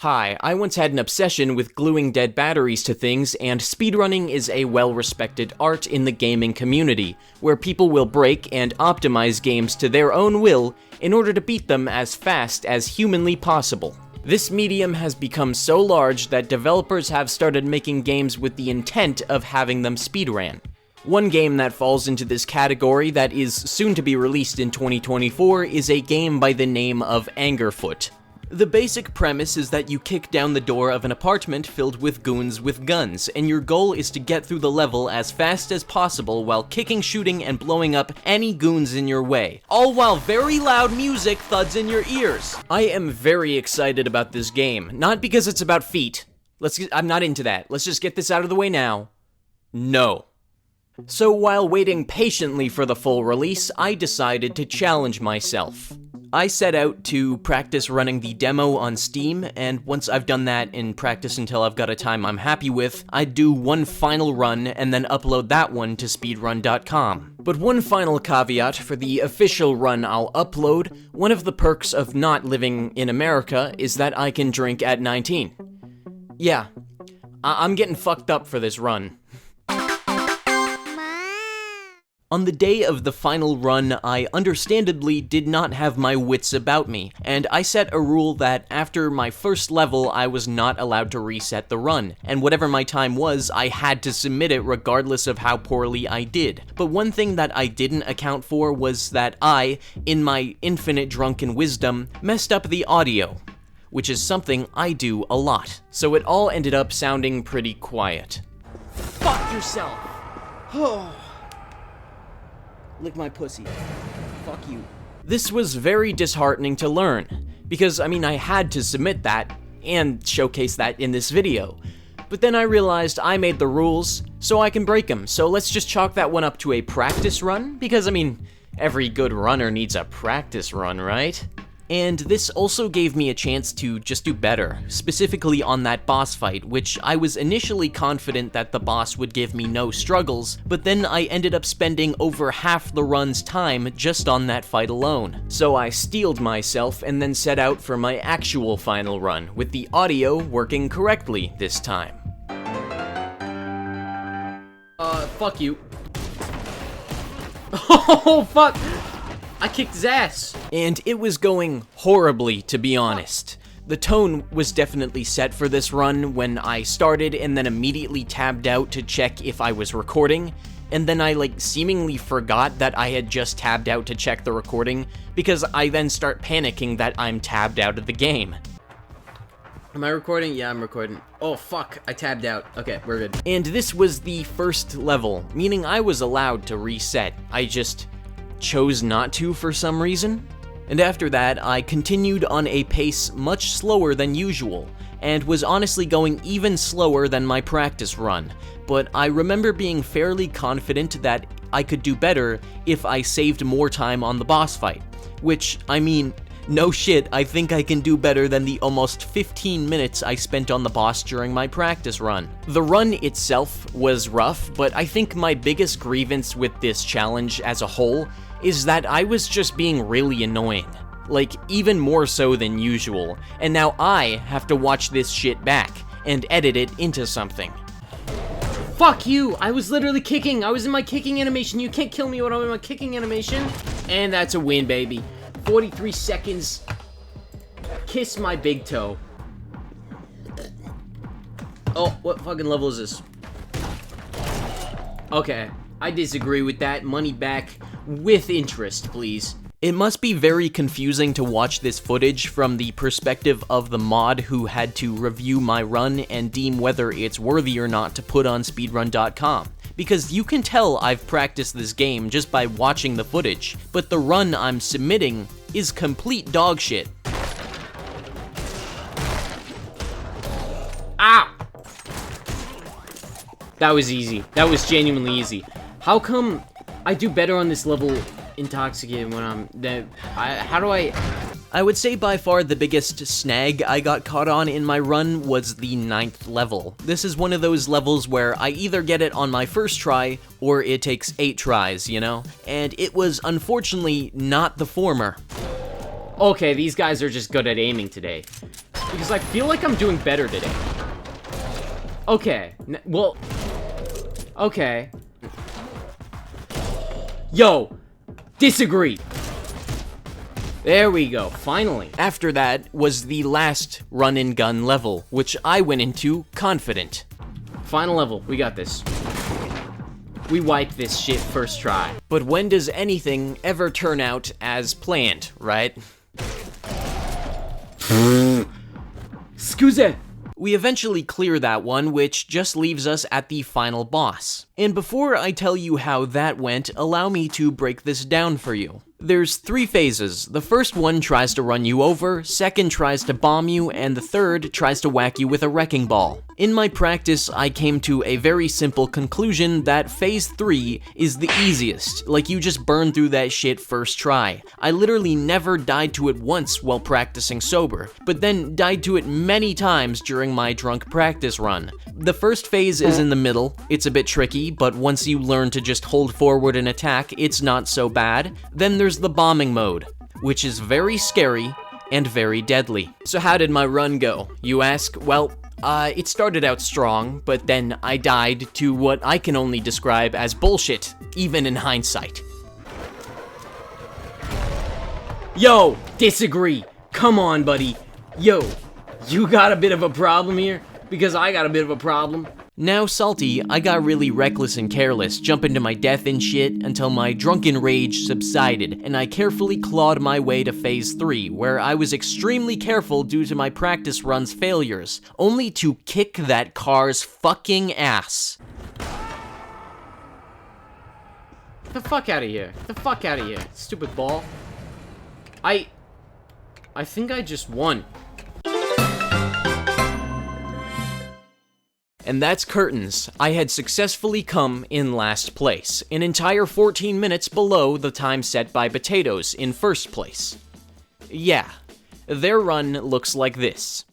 Hi, I once had an obsession with gluing dead batteries to things, and speedrunning is a well-respected art in the gaming community, where people will break and optimize games to their own will in order to beat them as fast as humanly possible. This medium has become so large that developers have started making games with the intent of having them speedran. One game that falls into this category that is soon to be released in 2024 is a game by the name of Angerfoot. The basic premise is that you kick down the door of an apartment filled with goons with guns, and your goal is to get through the level as fast as possible while kicking, shooting, and blowing up any goons in your way, all while very loud music thuds in your ears. I am very excited about this game, not because it's about feet. I'm not into that. Let's just get this out of the way now. No. So while waiting patiently for the full release, I decided to challenge myself. I set out to practice running the demo on Steam, and once I've done that in practice until I've got a time I'm happy with, I'd do one final run and then upload that one to speedrun.com. But one final caveat for the official run I'll upload: one of the perks of not living in America is that I can drink at 19. Yeah, I'm getting fucked up for this run. On the day of the final run, I understandably did not have my wits about me, and I set a rule that after my first level, I was not allowed to reset the run, and whatever my time was, I had to submit it regardless of how poorly I did. But one thing that I didn't account for was that I, in my infinite drunken wisdom, messed up the audio, which is something I do a lot. So it all ended up sounding pretty quiet. Fuck yourself! Oh. Lick my pussy. Fuck you. This was very disheartening to learn, because, I had to submit that, and showcase that in this video. But then I realized I made the rules, so I can break them, so let's just chalk that one up to a practice run, because, every good runner needs a practice run, right? And this also gave me a chance to just do better, specifically on that boss fight, which I was initially confident that the boss would give me no struggles, but then I ended up spending over half the run's time just on that fight alone. So I steeled myself and then set out for my actual final run, with the audio working correctly this time. Fuck you. Oh, fuck! I kicked his ass! And it was going horribly, to be honest. The tone was definitely set for this run when I started and then immediately tabbed out to check if I was recording, and then I seemingly forgot that I had just tabbed out to check the recording, because I then start panicking that I'm tabbed out of the game. Am I recording? Yeah, I'm recording. Oh, fuck, I tabbed out. Okay, we're good. And this was the first level, meaning I was allowed to reset. I just chose not to for some reason. And after that, I continued on a pace much slower than usual, and was honestly going even slower than my practice run, but I remember being fairly confident that I could do better if I saved more time on the boss fight, which, no shit, I think I can do better than the almost 15 minutes I spent on the boss during my practice run. The run itself was rough, but I think my biggest grievance with this challenge as a whole is that I was just being really annoying. Even more so than usual, and now I have to watch this shit back and edit it into something. Fuck you! I was literally kicking! I was in my kicking animation! You can't kill me when I'm in my kicking animation! And that's a win, baby. 43 seconds. Kiss my big toe. Oh, what fucking level is this? Okay, I disagree with that. Money back with interest, please. It must be very confusing to watch this footage from the perspective of the mod who had to review my run and deem whether it's worthy or not to put on speedrun.com. Because you can tell I've practiced this game just by watching the footage, but the run I'm submitting is complete dog shit. Ah! That was easy. That was genuinely easy. How come I do better on this level intoxicated when I would say by far the biggest snag I got caught on in my run was the 9th level. This is one of those levels where I either get it on my first try, or it takes 8 tries, you know? And it was unfortunately not the former. Okay, these guys are just good at aiming today. Because I feel like I'm doing better today. Okay. Well... Okay. Yo! Disagree! There we go, finally. After that was the last run-and-gun level, which I went into confident. Final level, we got this. We wiped this shit first try. But when does anything ever turn out as planned, right? Scusa! We eventually clear that one, which just leaves us at the final boss. And before I tell you how that went, allow me to break this down for you. There's 3 phases. The first one tries to run you over, second tries to bomb you, and the third tries to whack you with a wrecking ball. In my practice, I came to a very simple conclusion that phase 3 is the easiest, like you just burn through that shit first try. I literally never died to it once while practicing sober, but then died to it many times during my drunk practice run. The first phase is in the middle. It's a bit tricky, but once you learn to just hold forward and attack, it's not so bad. Then there's the bombing mode, which is very scary and very deadly. So how did my run go, you ask? Well, it started out strong, but then I died to what I can only describe as bullshit, even in hindsight. Yo, disagree. Come on, buddy. Yo, you got a bit of a problem here? Because I got a bit of a problem. Now salty, I got really reckless and careless, jumping to my death and shit until my drunken rage subsided, and I carefully clawed my way to phase 3, where I was extremely careful due to my practice run's failures, only to kick that car's fucking ass. Get the fuck out of here. Get the fuck out of here, stupid ball. I think I just won. And that's curtains. I had successfully come in last place, an entire 14 minutes below the time set by Potatoes in first place. Yeah, their run looks like this.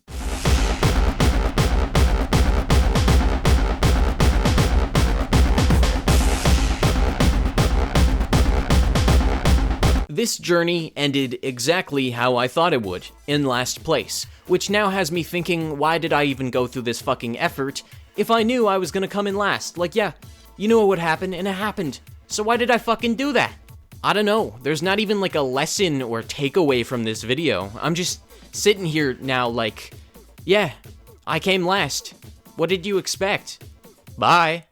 This journey ended exactly how I thought it would, in last place, which now has me thinking, why did I even go through this fucking effort if I knew I was gonna come in last? Like, yeah, you knew it would happen, and it happened. So why did I fucking do that? I don't know. There's not even like a lesson or takeaway from this video. I'm just sitting here now like, yeah, I came last. What did you expect? Bye.